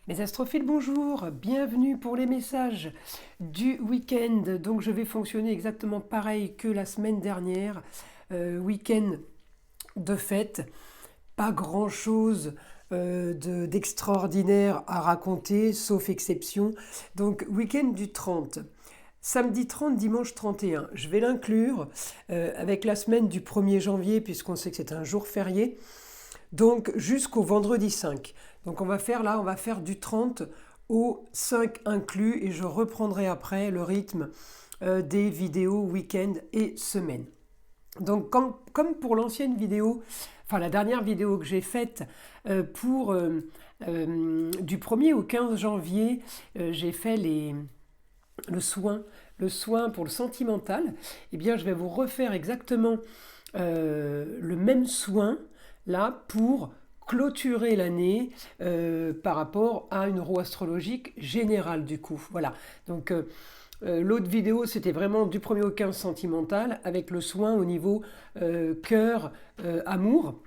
Mes astrophiles, bonjour, bienvenue pour les messages du week-end. Donc je vais fonctionner exactement pareil que la semaine dernière. Week-end de fête, pas grand-chose d'extraordinaire à raconter, sauf exception. Donc week-end du 30. Samedi 30, dimanche 31. Je vais l'inclure avec la semaine du 1er janvier, puisqu'on sait que c'est un jour férié. Donc jusqu'au vendredi 5. Donc on va faire du 30 au 5 inclus et je reprendrai après le rythme des vidéos week-end et semaine. Donc comme pour l'ancienne vidéo, enfin la dernière vidéo que j'ai faite pour du 1er au 15 janvier, j'ai fait le soin pour le sentimental. Eh bien je vais vous refaire exactement le même soin là pour clôturer l'année par rapport à une roue astrologique générale du coup. Voilà, donc l'autre vidéo c'était vraiment du 1er au 15 sentimental avec le soin au niveau cœur, amour.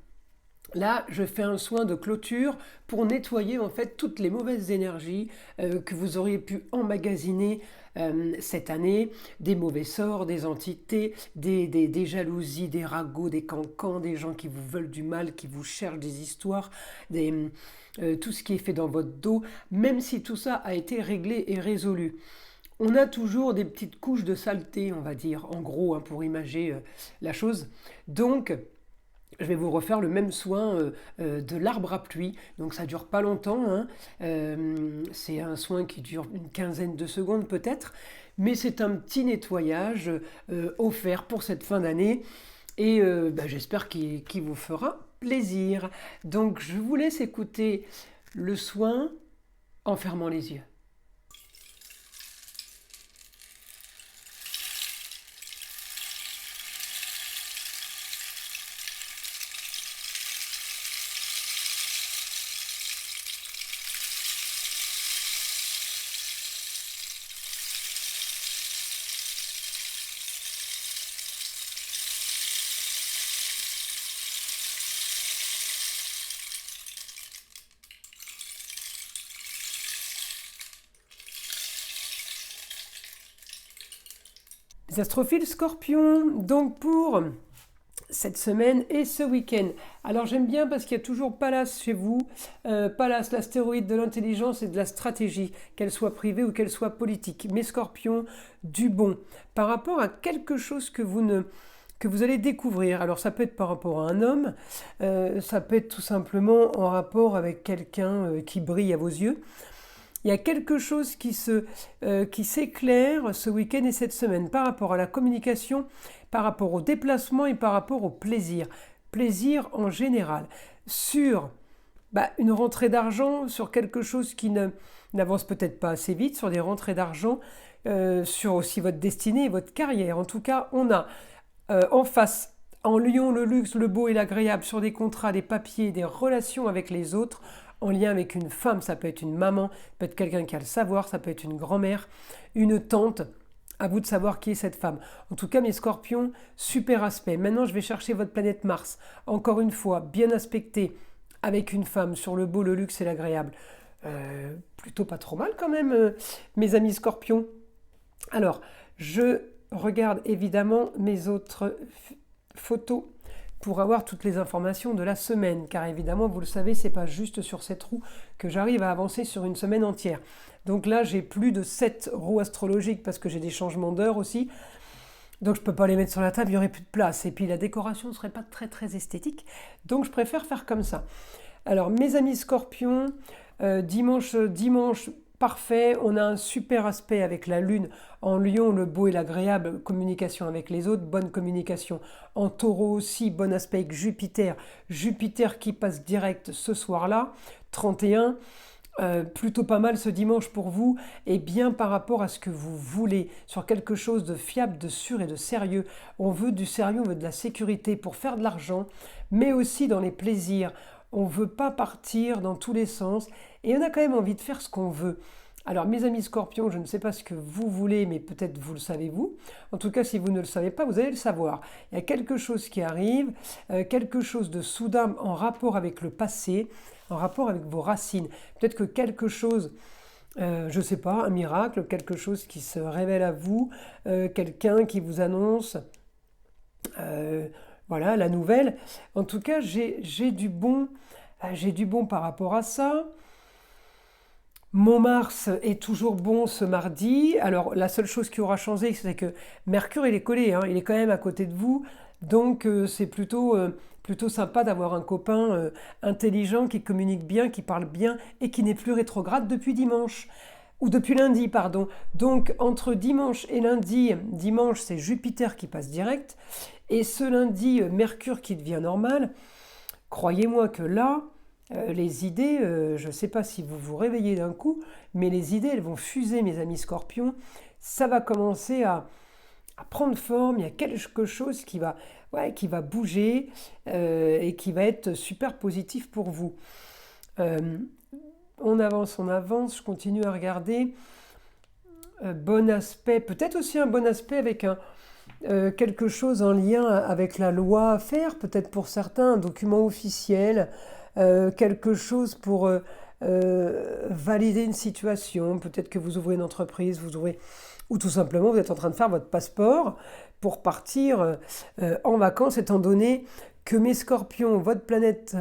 Là, je fais un soin de clôture pour nettoyer en fait toutes les mauvaises énergies que vous auriez pu emmagasiner cette année, des mauvais sorts, des entités, des jalousies, des ragots, des cancans, des gens qui vous veulent du mal, qui vous cherchent des histoires, tout ce qui est fait dans votre dos, même si tout ça a été réglé et résolu. On a toujours des petites couches de saleté, on va dire, en gros, hein, pour imager la chose. Donc, je vais vous refaire le même soin de l'arbre à pluie. Donc ça dure pas longtemps, hein. C'est un soin qui dure une quinzaine de secondes peut-être. Mais c'est un petit nettoyage offert pour cette fin d'année. Et j'espère qu'il vous fera plaisir. Donc je vous laisse écouter le soin en fermant les yeux. Les astrophiles scorpions, donc pour cette semaine et ce week-end. Alors j'aime bien parce qu'il y a toujours Pallas chez vous, Pallas, l'astéroïde de l'intelligence et de la stratégie, qu'elle soit privée ou qu'elle soit politique. Mais Scorpion, du bon, par rapport à quelque chose que vous allez découvrir. Alors ça peut être par rapport à un homme, ça peut être tout simplement en rapport avec quelqu'un qui brille à vos yeux. Il y a quelque chose qui s'éclaire ce week-end et cette semaine par rapport à la communication, par rapport au déplacement et par rapport au plaisir. Plaisir en général. Sur une rentrée d'argent, sur quelque chose qui n'avance peut-être pas assez vite, sur des rentrées d'argent, sur aussi votre destinée et votre carrière. En tout cas, on a en face, en lion, le luxe, le beau et l'agréable, sur des contrats, des papiers, des relations avec les autres, en lien avec une femme, ça peut être une maman, ça peut être quelqu'un qui a le savoir, ça peut être une grand-mère, une tante. À vous de savoir qui est cette femme. En tout cas, mes scorpions, super aspect. Maintenant, je vais chercher votre planète Mars. Encore une fois, bien aspectée avec une femme sur le beau, le luxe et l'agréable. Plutôt pas trop mal quand même, mes amis scorpions. Alors, je regarde évidemment mes autres photos pour avoir toutes les informations de la semaine, car évidemment, vous le savez, c'est pas juste sur cette roue que j'arrive à avancer sur une semaine entière. Donc là, j'ai plus de 7 roues astrologiques parce que j'ai des changements d'heure aussi. Donc je peux pas les mettre sur la table, il n'y aurait plus de place. Et puis la décoration ne serait pas très très esthétique. Donc je préfère faire comme ça. Alors mes amis scorpions, dimanche, parfait, on a un super aspect avec la lune en lion, le beau et l'agréable, communication avec les autres, bonne communication. En taureau aussi, bon aspect avec Jupiter. Jupiter qui passe direct ce soir-là, 31. Plutôt pas mal ce dimanche pour vous et bien par rapport à ce que vous voulez sur quelque chose de fiable, de sûr et de sérieux. On veut du sérieux, on veut de la sécurité pour faire de l'argent, mais aussi dans les plaisirs. On ne veut pas partir dans tous les sens et on a quand même envie de faire ce qu'on veut. Alors mes amis scorpions, je ne sais pas ce que vous voulez, mais peut-être vous le savez vous. En tout cas, si vous ne le savez pas, vous allez le savoir. Il y a quelque chose qui arrive, quelque chose de soudain en rapport avec le passé, en rapport avec vos racines. Peut-être que quelque chose... je ne sais pas, un miracle, quelque chose qui se révèle à vous, quelqu'un qui vous annonce, voilà, la nouvelle. En tout cas, j'ai du bon, par rapport à ça. Mon Mars est toujours bon ce mardi. Alors, la seule chose qui aura changé, c'est que Mercure, il est collé, hein, il est quand même à côté de vous. Donc, c'est plutôt sympa d'avoir un copain intelligent qui communique bien, qui parle bien et qui n'est plus rétrograde depuis dimanche. Ou depuis lundi, pardon. Donc, entre dimanche et lundi, dimanche, c'est Jupiter qui passe direct. Et ce lundi, Mercure qui devient normal. Croyez-moi que là, les idées, je ne sais pas si vous vous réveillez d'un coup, mais les idées, elles vont fuser, mes amis scorpions. Ça va commencer à prendre forme, il y a quelque chose qui va bouger et qui va être super positif pour vous. On avance, je continue à regarder. Bon aspect, peut-être aussi un bon aspect avec quelque chose en lien avec la loi à faire, peut-être pour certains, un document officiel, quelque chose pour valider une situation, peut-être que vous ouvrez une entreprise, ou tout simplement vous êtes en train de faire votre passeport pour partir en vacances, étant donné que mes scorpions, votre planète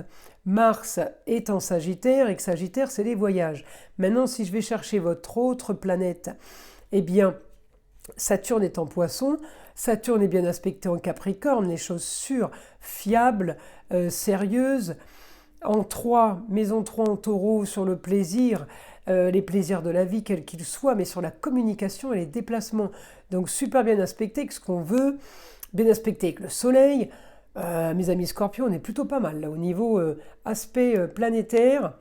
Mars est en Sagittaire, et que Sagittaire c'est les voyages. Maintenant, si je vais chercher votre autre planète, eh bien, Saturne est en Poisson, Saturne est bien aspecté en Capricorne, les choses sûres, fiables, sérieuses. En 3, maison 3 en Taureau, sur le plaisir, les plaisirs de la vie, quels qu'ils soient, mais sur la communication et les déplacements. Donc super bien aspecté avec ce qu'on veut, bien aspecté avec le soleil. Mes amis scorpions, on est plutôt pas mal là, au niveau aspect planétaire.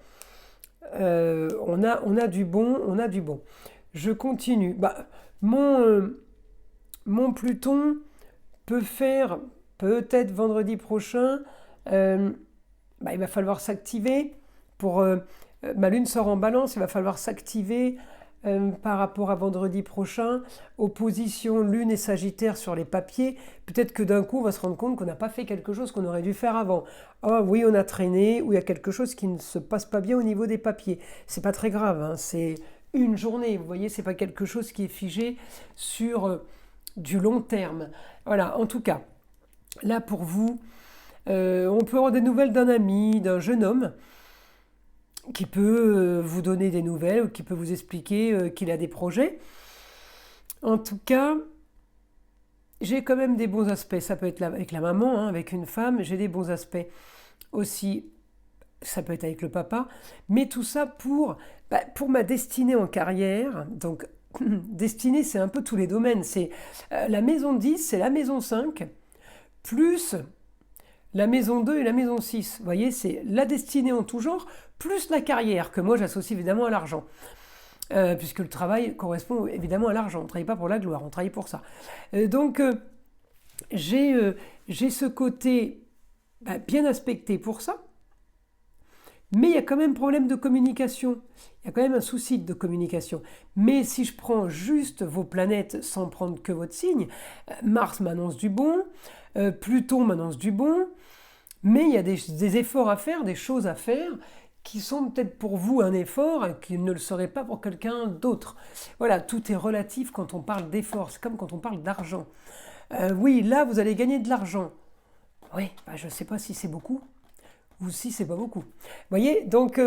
On a du bon. Je continue. Mon Pluton peut faire, peut-être vendredi prochain, il va falloir s'activer. Ma lune sort en balance, il va falloir s'activer par rapport à vendredi prochain. Opposition lune et sagittaire sur les papiers. Peut-être que d'un coup, on va se rendre compte qu'on n'a pas fait quelque chose qu'on aurait dû faire avant. Ah oui, on a traîné, ou il y a quelque chose qui ne se passe pas bien au niveau des papiers. C'est pas très grave, hein, c'est une journée, vous voyez, c'est pas quelque chose qui est figé sur du long terme. Voilà, en tout cas, là pour vous, on peut avoir des nouvelles d'un ami, d'un jeune homme, qui peut vous donner des nouvelles, ou qui peut vous expliquer qu'il a des projets. En tout cas, j'ai quand même des bons aspects. Ça peut être avec la maman, hein, avec une femme, j'ai des bons aspects aussi. Ça peut être avec le papa, mais tout ça pour ma destinée en carrière. Donc, destinée, c'est un peu tous les domaines. C'est la maison 10, c'est la maison 5, plus la maison 2 et la maison 6. Vous voyez, c'est la destinée en tout genre, plus la carrière, que moi j'associe évidemment à l'argent. Puisque le travail correspond évidemment à l'argent. On ne travaille pas pour la gloire, on travaille pour ça. Donc, j'ai ce côté bien aspecté pour ça. Mais il y a quand même problème de communication. Il y a quand même un souci de communication. Mais si je prends juste vos planètes sans prendre que votre signe, Mars m'annonce du bon, Pluton m'annonce du bon, mais il y a des efforts à faire, des choses à faire qui sont peut-être pour vous un effort et qui ne le seraient pas pour quelqu'un d'autre. Voilà, tout est relatif quand on parle d'efforts. C'est comme quand on parle d'argent. Oui, là, vous allez gagner de l'argent. Oui, je ne sais pas si c'est beaucoup ou si c'est pas beaucoup. Vous voyez, donc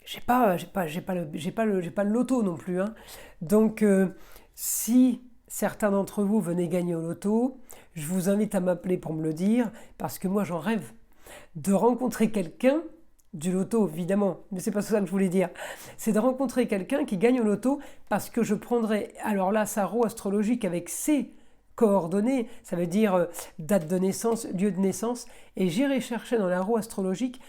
j'ai pas le loto non plus, hein. Donc si certains d'entre vous venaient gagner au loto, je vous invite à m'appeler pour me le dire, parce que moi j'en rêve de rencontrer quelqu'un du loto, évidemment, mais c'est pas ça que je voulais dire. C'est de rencontrer quelqu'un qui gagne au loto, parce que je prendrai alors là sa roue astrologique avec ses coordonnées, ça veut dire date de naissance, lieu de naissance, et j'irai chercher dans la roue astrologique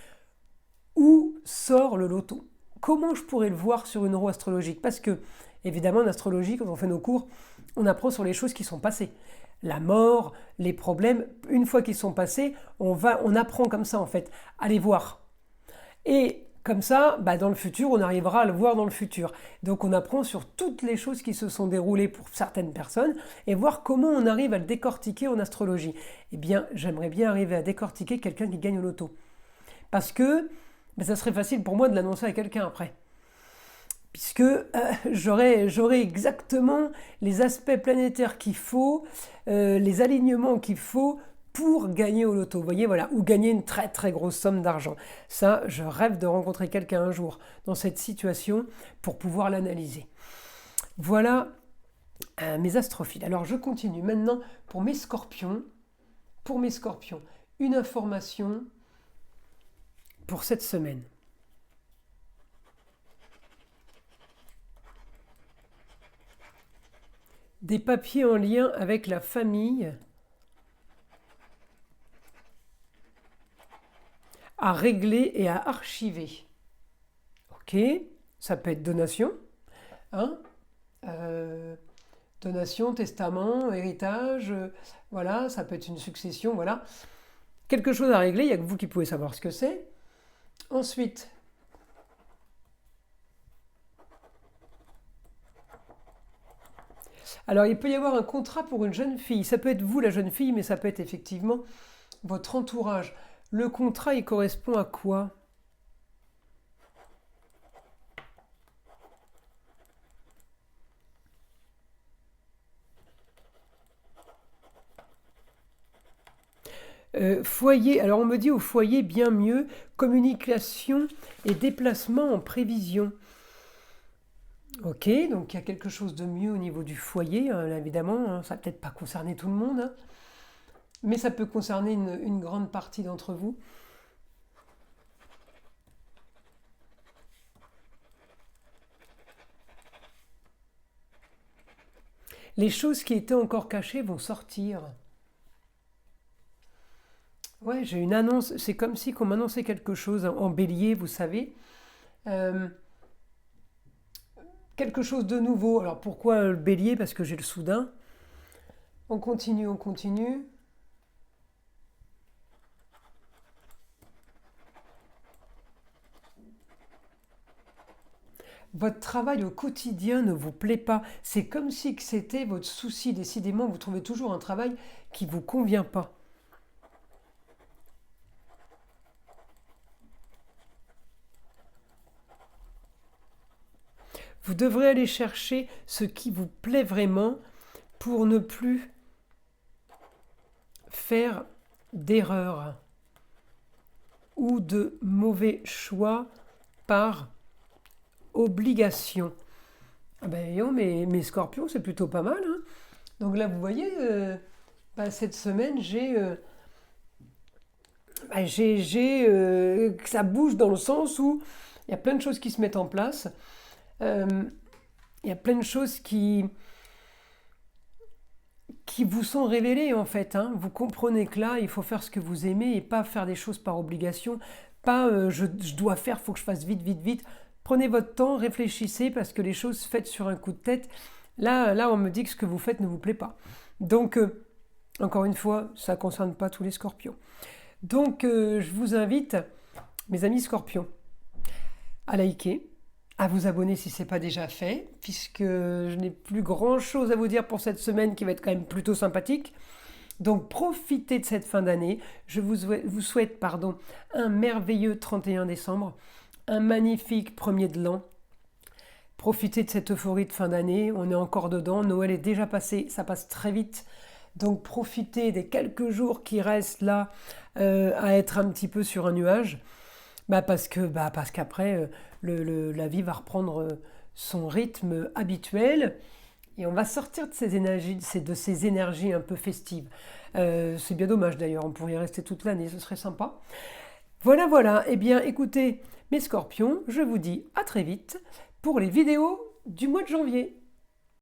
où sort le loto. Comment je pourrais le voir sur une roue astrologique? Parce que, évidemment, en astrologie, quand on fait nos cours, on apprend sur les choses qui sont passées. La mort, les problèmes, une fois qu'ils sont passés, on apprend comme ça, en fait, à les voir. Et Comme ça, dans le futur, on arrivera à le voir dans le futur. Donc on apprend sur toutes les choses qui se sont déroulées pour certaines personnes et voir comment on arrive à le décortiquer en astrologie. Eh bien, j'aimerais bien arriver à décortiquer quelqu'un qui gagne au loto. Parce que ça serait facile pour moi de l'annoncer à quelqu'un après. Puisque j'aurai exactement les aspects planétaires qu'il faut, les alignements qu'il faut pour gagner au loto, vous voyez, voilà, ou gagner une très très grosse somme d'argent. Ça, je rêve de rencontrer quelqu'un un jour dans cette situation pour pouvoir l'analyser. Voilà mes astrophiles. Alors je continue maintenant pour mes scorpions. Pour mes scorpions, une information pour cette semaine. Des papiers en lien avec la famille à régler et à archiver. Ok, ça peut être donation, hein, donation, testament, héritage, voilà, ça peut être une succession, voilà. Quelque chose à régler, il n'y a que vous qui pouvez savoir ce que c'est. Ensuite, alors il peut y avoir un contrat pour une jeune fille. Ça peut être vous la jeune fille, mais ça peut être effectivement votre entourage. Le contrat, il correspond à quoi ? Foyer, alors on me dit au foyer bien mieux, communication et déplacement en prévision. Ok, donc il y a quelque chose de mieux au niveau du foyer, hein, évidemment, hein, ça va peut-être pas concerner tout le monde, hein, mais ça peut concerner une grande partie d'entre vous. Les choses qui étaient encore cachées vont sortir. Ouais, j'ai une annonce, c'est comme si qu'on m'annonçait quelque chose en bélier, vous savez. Euh, quelque chose de nouveau. Alors pourquoi le bélier ? Parce que j'ai le soudain. On continue, on continue. Votre travail au quotidien ne vous plaît pas. C'est comme si c'était votre souci. Décidément, vous trouvez toujours un travail qui ne vous convient pas. Vous devrez aller chercher ce qui vous plaît vraiment pour ne plus faire d'erreurs ou de mauvais choix par obligation. Ah ben, mes scorpions, c'est plutôt pas mal, hein. Donc là, vous voyez, cette semaine, que ça bouge dans le sens où il y a plein de choses qui se mettent en place. Il y a plein de choses qui vous sont révélées en fait, hein. Vous comprenez que là, il faut faire ce que vous aimez et pas faire des choses par obligation. Pas je dois faire, il faut que je fasse vite, vite, vite. Prenez votre temps, réfléchissez parce que les choses faites sur un coup de tête, là on me dit que ce que vous faites ne vous plaît pas. Donc, encore une fois, ça ne concerne pas tous les scorpions. Donc, je vous invite, mes amis scorpions, à liker, à vous abonner si ce n'est pas déjà fait, puisque je n'ai plus grand-chose à vous dire pour cette semaine qui va être quand même plutôt sympathique. Donc profitez de cette fin d'année. Je vous souhaite un merveilleux 31 décembre, un magnifique premier de l'an. Profitez de cette euphorie de fin d'année, on est encore dedans, Noël est déjà passé, ça passe très vite. Donc profitez des quelques jours qui restent là à être un petit peu sur un nuage. Parce qu'après, la vie va reprendre son rythme habituel et on va sortir de ces énergies un peu festives. C'est bien dommage d'ailleurs, on pourrait y rester toute l'année, ce serait sympa. Voilà. Eh bien, écoutez, mes scorpions, je vous dis à très vite pour les vidéos du mois de janvier.